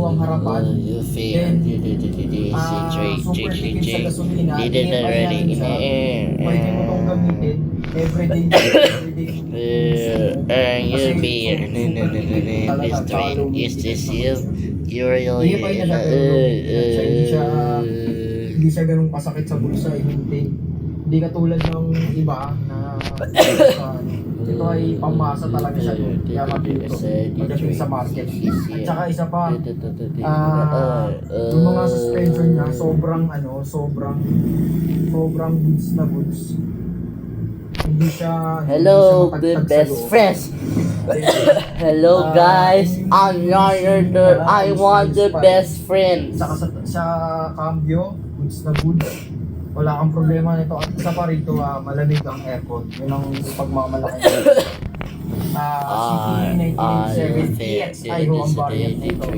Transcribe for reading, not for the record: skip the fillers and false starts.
ang harapan. Then, super tipid sa gasolina. Did it already in the air. Pwede mo itong gamitin everyday You'll be this train is this you? You're Hindi pa yun na siya hindi siya ganun kasakit sa bulsa, hindi katulad ng iba na ito ay pamasa talaga siya doon, kaya mabilis pagdating sa market. At saka isa pa, yung mga suspension niya sobrang goods na goods. Hindi siya Hello, the best friends. Hello guys, I'm Yarder. I want the best friends. Saka sa cambio, goods na goods. Wala kang problema nito. At isa pa rito, malamig ang aircon. Yun ang pagmamalaki nito. CT 1997 EXI ho ang variant nito.